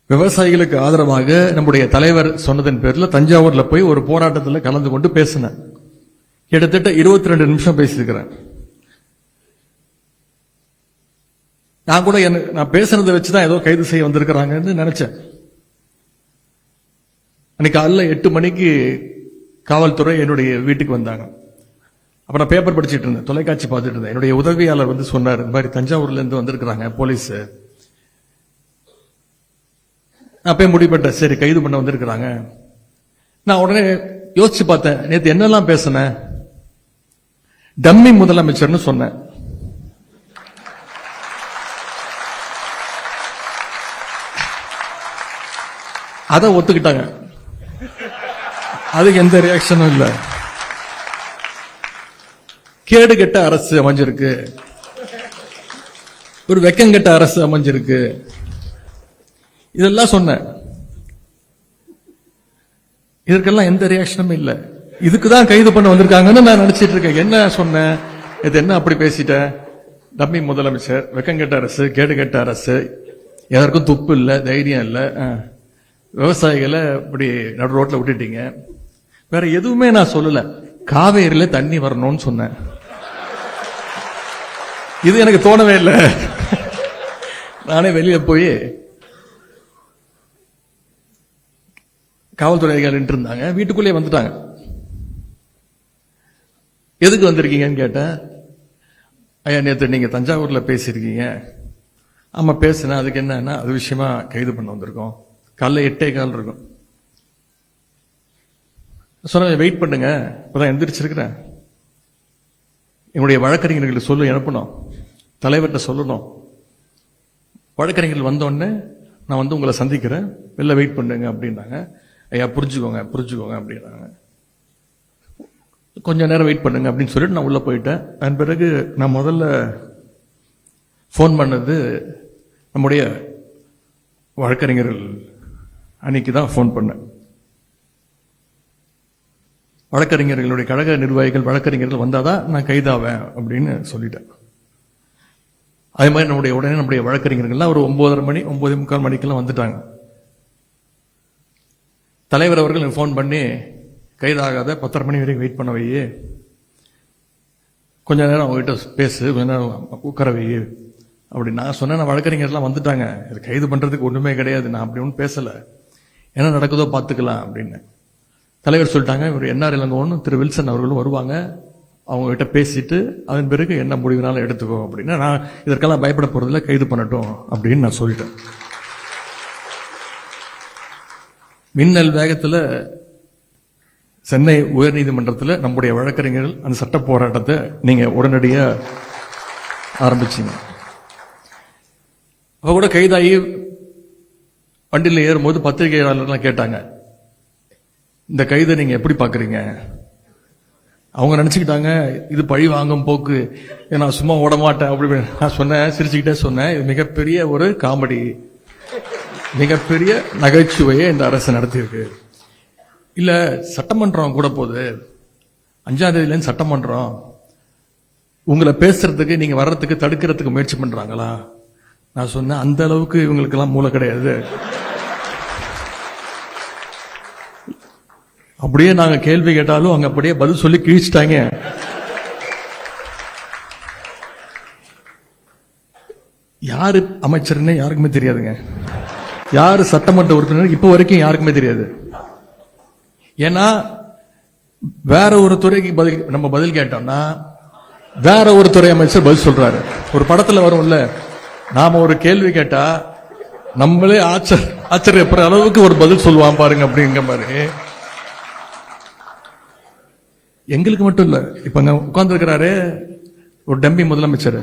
விவசாயிகளுக்கு ஆதரவாக நம்முடைய தலைவர் சொன்னதன் பேரில் தஞ்சாவூர்ல போய் ஒரு போராட்டத்தில் கலந்து கொண்டு பேசினேன். கிட்டத்தட்ட 22 நிமிஷம் பேசியிருக்கிறேன். நான் கூட நான் பேசுனதை வச்சுதான் ஏதோ கைது செய்ய வந்திருக்கிறாங்கன்னு நினைச்சேன். அன்னைக்கு காலைல 8 மணிக்கு காவல்துறை என்னுடைய வீட்டுக்கு வந்தாங்க. அப்ப நான் பேப்பர் படிச்சுட்டு இருந்தேன், தொலைக்காட்சி பார்த்துட்டு இருந்தேன். என்னுடைய உதவியாளர் வந்து சொன்னார், இந்த மாதிரி தஞ்சாவூர்ல இருந்து வந்திருக்கிறாங்க போலீஸ். அப்பே முடிப்பட்ட, சரி கைது பண்ண வந்திருக்கிறாங்க. நான் உடனே யோசிச்சு பார்த்தேன், நேற்று என்னெல்லாம் பேசினேன். டம்மி முதலமைச்சர்னு சொன்னேன். அதை ஒத்துக்கிட்டாங்க. அதுக்கு எந்த ரியாக்ஷனும் இல்ல. கேடு கெட்ட அரசு அமைஞ்சிருக்கு, ஒரு வெக்கங்கெட்ட அரசு அமைஞ்சிருக்கு, இதெல்லாம் சொன்ன. இதற்கெல்லாம் எந்த ரியாக்ஷனும் இல்ல. இதுக்குதான் கைது பண்ண வந்திருக்காங்கன்னு நான் நினைச்சிட்டு இருக்கேன். என்ன சொன்னேன், இது என்ன அப்படி பேசிட்டேன். டம்மி முதலமைச்சர், வெக்கங்கெட்ட அரசு, கேடு கெட்ட அரசு, எதற்கும் துப்பு இல்ல, தைரியம் இல்ல, விவசாயிகளை இப்படி நடு ரோட்ல விட்டுட்டீங்க. வேற எதுவுமே நான் சொல்லல. காவேரியில தண்ணி வரணும்னு சொன்னேன். இது எனக்கு தோணவே இல்லை. நானே வெளியே போய் காவல்துறை அதிகாரிகள் இருந்தாங்க, வீட்டுக்குள்ளே வந்துட்டாங்க. எதுக்கு வந்திருக்கீங்கன்னு கேட்டேன். ஐயா, நேற்று நீங்க தஞ்சாவூர்ல பேசியிருக்கீங்க. ஆமா பேசுனேன், அதுக்கு என்னன்னா அது விஷயமா கைது பண்ண வந்திருக்கோம். காலைல 8:15 இருக்கும். சொன்ன வெயிட் பண்ணுங்க, இப்பதான் எந்திரிச்சிருக்கிறேன். என்னுடைய வழக்கறிஞர்களுக்கு சொல்லு அனுப்பணும், தலைவர்கிட்ட சொல்லணும். வழக்கறிஞர்கள் வந்தோடனே நான் வந்து உங்களை சந்திக்கிறேன், வெளில வெயிட் பண்ணுங்க அப்படின்னாங்க. ஐயா புரிஞ்சுக்கோங்க புரிஞ்சுக்கோங்க அப்படின்னாங்க. கொஞ்ச நேரம் வெயிட் பண்ணுங்க அப்படின்னு சொல்லிட்டு நான் உள்ள போயிட்டேன். அதன் பிறகு நான் முதல்ல போன் பண்ணது நம்முடைய வழக்கறிஞர்கள் அன்னைக்கு தான் போன் பண்ணேன். வழக்கறிஞர்களுடைய கழக நிர்வாகிகள் வழக்கறிஞர்கள் வந்தாதான் நான் கைதாவேன் அப்படின்னு சொல்லிட்டேன். அதே மாதிரி உடனே நம்முடைய வழக்கறிஞர்கள்லாம் ஒரு 9:30 மணி 9:45 மணிக்கெல்லாம் வந்துட்டாங்க. தலைவர் அவர்கள் எனக்கு போன் பண்ணி, கைதாகாத 10:30 மணி வரைக்கும் வெயிட் பண்ண வையே, கொஞ்ச நேரம் அவங்ககிட்ட பேசு, கொஞ்ச நேரம் உட்கார வையே அப்படி நான் சொன்னேன். நான் வழக்கறிஞர்லாம் வந்துட்டாங்க, இது கைது பண்றதுக்கு ஒண்ணுமே கிடையாது, நான் அப்படி ஒன்றும் பேசல, என்ன நடக்குதோ பார்த்துக்கலாம் அப்படின்னு. தலைவர் சொல்லிட்டாங்க, இவர் என்ஆர் இளங்கோவனும் திரு வில்சன் அவர்களும் வருவாங்க, அவங்க கிட்ட பேசிட்டு அதன் பிறகு என்ன முடிவுனாலும் எடுத்துக்கோ அப்படின்னா, நான் இதற்கெல்லாம் பயப்பட போறதில்ல, கைது பண்ணட்டும் அப்படின்னு நான் சொல்லிட்டேன். மின்னல் வேகத்துல சென்னை உயர்நீதிமன்றத்தில் நம்முடைய வழக்கறிஞர்கள் அந்த சட்ட போராட்டத்தை நீங்க உடனடியா ஆரம்பிச்சீங்க. அவ கூட கைதாகி வண்டியில் ஏறும்போது பத்திரிகையாளர்லாம் கேட்டாங்க, இந்த கைதை நீங்க எப்படி பாக்குறீங்க? அவங்க நினைச்சுக்கிட்டாங்க இது பழி வாங்கும் போக்கு, நான் சும்மா ஓட மாட்டேன் அப்படி. நான் சொன்னேன், சிரிச்சுக்கிட்டே சொன்னேன், இது மிகப்பெரிய ஒரு காமெடி, மிகப்பெரிய நகைச்சுவையை இந்த அரசு நடத்தியிருக்கு. இல்ல சட்டமன்றம் கூட போகுது, 5ஆம் தேதியில சட்டமன்றம், உங்களை பேசுறதுக்கு நீங்க வர்றதுக்கு தடுக்கிறதுக்கு முயற்சி பண்றாங்களா? நான் சொன்னேன், அந்த அளவுக்கு இவங்களுக்கெல்லாம் மூளை கிடையாது. அப்படியே நாங்க கேள்வி கேட்டாலும் அங்க அப்படியே பதில் சொல்லி கிழிச்சிட்டாங்க. யாரு அமைச்சர்னு யாருக்குமே தெரியாதுங்க, யாரு சட்டமன்ற உறுப்பினர் இப்ப வரைக்கும் யாருக்குமே தெரியாது. ஏன்னா வேற ஒரு துறைக்கு நம்ம பதில் கேட்டோம்னா வேற ஒரு துறை அமைச்சர் பதில் சொல்றாரு. ஒரு படத்துல வரும்ல, நாம ஒரு கேள்வி கேட்டா நம்மளே ஆச்சரியப்படுற அளவுக்கு ஒரு பதில் சொல்லுவான் பாருங்க அப்படிங்கிற மாதிரி. எங்களுக்கு மட்டும் இல்ல, இப்ப அங்க உட்கார்ந்து இருக்கிறாரு ஒரு டம்மி முதலமைச்சர்,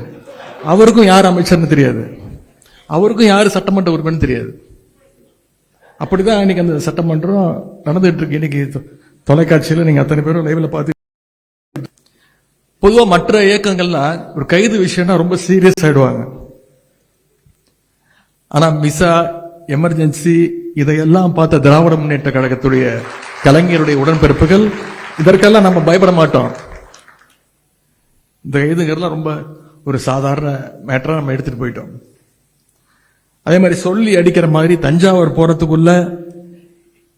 அவருக்கும் யார் அமைச்சர்னு தெரியாது, அவருக்கும் யாரு சட்டமன்ற உறுப்பினர் தெரியாது. அப்படிதான் இன்னைக்கு அந்த சட்டமன்றம் நடந்துட்டு இருக்கு. இன்னைக்கு தொலைக்காட்சியில நீங்க அத்தனை பேரும் லைவ்ல பார்த்து. பொதுவா மற்ற இயக்கங்கள்லாம் ஒரு கைது விஷயம்னா ரொம்ப சீரியஸ் ஆயிடுவாங்க. ஆனா மிசா, எமர்ஜென்சி இதையெல்லாம் பார்த்த திராவிட முன்னேற்ற கழகத்துடைய கலைஞருடைய உடன்பிறப்புகள் இதற்கெல்லாம் நம்ம பயப்பட மாட்டோம். இந்த கைதுங்கிறதுலாம் ரொம்ப ஒரு சாதாரண மேட்டரா நம்ம எடுத்துட்டு போயிட்டோம். அதே மாதிரி சொல்லி அடிக்கிற மாதிரி தஞ்சாவூர் போறதுக்குள்ள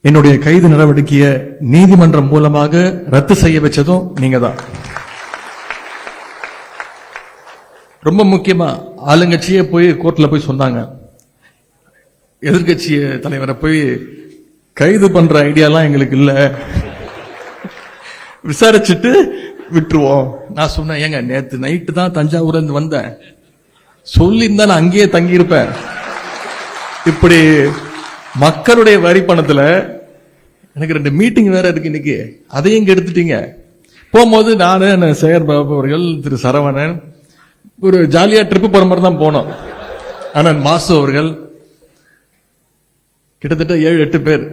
என்னுடைய கைது நடவடிக்கையை நீதிமன்றம் மூலமாக ரத்து செய்ய வச்சதும் நீங்க தான். ரொம்ப முக்கியமா ஆளுங்கட்சியே போய் கோர்ட்ல போய் சொன்னாங்க, எதிர்கட்சி தலைவரை போய் கைது பண்ற ஐடியாலாம் எங்களுக்கு இல்ல, விசாரிச்சுட்டு விட்டுருவோம். நான் சொன்னேன், ஏங்க நேத்து நைட்டு தான் தஞ்சாவூர்ல இருந்து வந்தேன், சொல்லி இருந்தா நான் அங்கேயே தங்கி இருப்பேன். இப்படி மக்களுடைய வரி பணத்துல எனக்கு 2 மீட்டிங் வேற இருக்கு இன்னைக்கு, அதையும் கெடுத்துட்டீங்க. போகும்போது நானு சேகர் பாபு அவர்கள், திரு சரவணன் ஒரு ஜாலியா ட்ரிப் போற மாதிரி தான் போனோம். ஆனா மாசு அவர்கள் கிட்டத்தட்ட 7-8 பேர்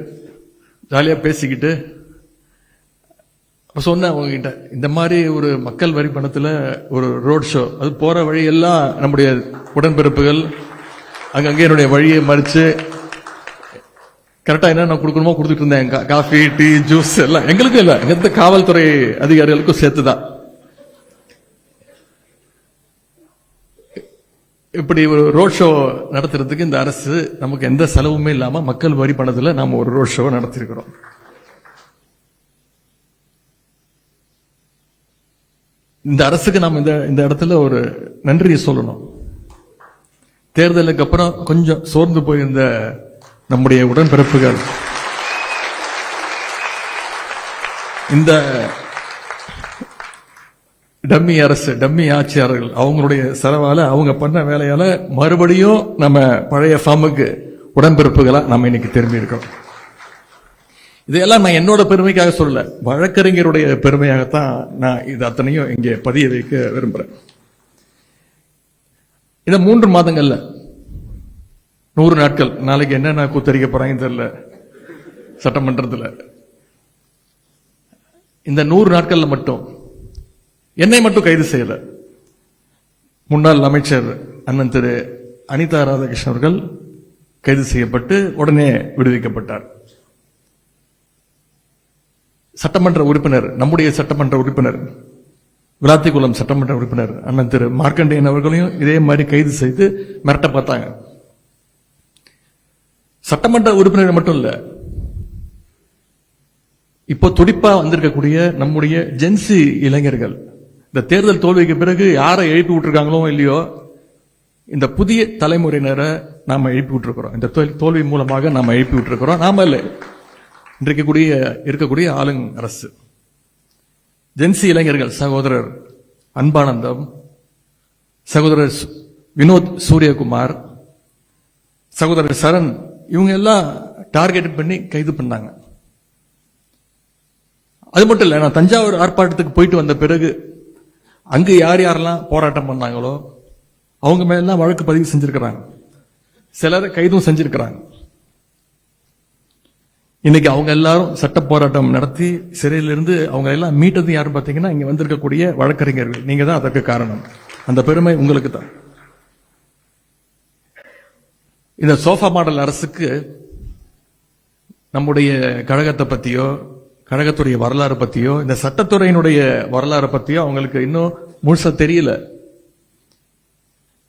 ஜாலியா பேசிக்கிட்டு சொன்ன உங்ககிட்ட, இந்த மாதிரி ஒரு மக்கள் வரி பணத்துல ஒரு ரோட் ஷோ, அது போற வழியெல்லாம் நம்முடைய உடன்பிறப்புகள் அங்கங்கே என்னுடைய வழியை மறிச்சு கரெக்டா என்ன கொடுக்கணுமோ கொடுத்துட்டு இருந்தேன். காஃபி, டீ, ஜூஸ் எல்லாம் எங்களுக்கும் இல்ல, எங்க காவல்துறை அதிகாரிகளுக்கும் சேர்த்துதான். இப்படி ஒரு ரோட் ஷோ நடத்துறதுக்கு இந்த அரசு நமக்கு எந்த செலவுமே இல்லாம மக்கள் வரி பணத்துல நாம ஒரு ரோட் ஷோ நடத்திருக்கிறோம். இந்த அரசுக்கு நாம இந்த இடத்துல ஒரு நன்றியை சொல்லணும். தேர்தலுக்கு அப்புறம் கொஞ்சம் சோர்ந்து போயிருந்த நம்முடைய உடன்பிறப்புகள் இந்த டம்மி அரசு, டம்மி ஆட்சியாளர்கள் அவங்களுடைய செலவால, அவங்க பண்ண வேலையால மறுபடியும் நம்ம பழைய ஃபார்முக்கு உடன்பிறப்புகளா நம்ம இன்னைக்கு திரும்பி இருக்கோம். இதையெல்லாம் நான் என்னோட பெருமைக்காக சொல்லல, வழக்கறிஞருடைய பெருமையாகத்தான் நான் இது அத்தனையும் இங்கே பதிய வைக்க விரும்புறேன். இந்த 3 மாதங்கள்ல 100 நாட்கள், நாளைக்கு என்னென்ன கூத்தரிக்க போறாங்க தெரியல சட்டமன்றத்தில். இந்த 100 நாட்கள்ல மட்டும் என்னை மட்டும் கைது செய்யல, முன்னாள் அமைச்சர் அண்ணன் திரு அனிதா ராதாகிருஷ்ணன் அவர்கள் கைது செய்யப்பட்டு உடனே விடுவிக்கப்பட்டார். சட்டமன்ற உறுப்பினர், நம்முடைய சட்டமன்ற உறுப்பினர், விளாத்திக்குளம் சட்டமன்ற உறுப்பினர் அண்ணன் திரு மார்க்கண்டேயன் அவர்களையும் இதே மாதிரி கைது செய்து மிரட்ட பார்த்தாங்க. சட்டமன்ற உறுப்பினர் மட்டும் இல்ல, இப்போ துடிப்பா வந்திருக்கக்கூடிய நம்முடைய ஜென்சி இளைஞர்கள், இந்த தேர்தல் தோல்விக்கு பிறகு யாரை எழுப்பி விட்டுருக்காங்களோ இல்லையோ, இந்த புதிய தலைமுறையினரை நாம எழுப்பி விட்டுருக்கிறோம். இந்த தோல்வி மூலமாக நாம எழுப்பி விட்டுருக்கிறோம். நாம இல்ல, இன்றைக்கு இருக்கக்கூடிய ஆளுங் அரசு. ஜென்சி இளைஞர்கள் சகோதரர் அன்பானந்தம், சகோதரர் வினோத் சூரியகுமார், சகோதரர் சரண், இவங்க எல்லாம் டார்கெட் பண்ணி கைது பண்ணாங்க. அது மட்டும் இல்ல, நான் தஞ்சாவூர் ஆர்ப்பாட்டத்துக்கு போயிட்டு வந்த பிறகு அங்கு யார் யாரெல்லாம் போராட்டம் பண்ணாங்களோ அவங்க மேலாம் வழக்கு பதிவு செஞ்சிருக்கிறாங்க, சிலர் கைதும் செஞ்சிருக்கிறாங்க. இன்னைக்கு அவங்க எல்லாரும் சட்ட போராட்டம் நடத்தி சிறையிலிருந்து அவங்க எல்லாம் மீட்டது யாரு பாத்தீங்கன்னா இங்க வந்திருக்கக்கூடிய வழக்கறிஞர்கள். நீங்க தான் அதற்கு காரணம். அந்த பெருமை உங்களுக்கு தான். இந்த சோஃபா மாடல் அரசுக்கு நம்முடைய கழகத்தை பத்தியோ, கழகத்துடைய வரலாறு பத்தியோ, இந்த சட்டத்துறையினுடைய வரலாறு பத்தியோ அவங்களுக்கு இன்னும் முழுசா தெரியல.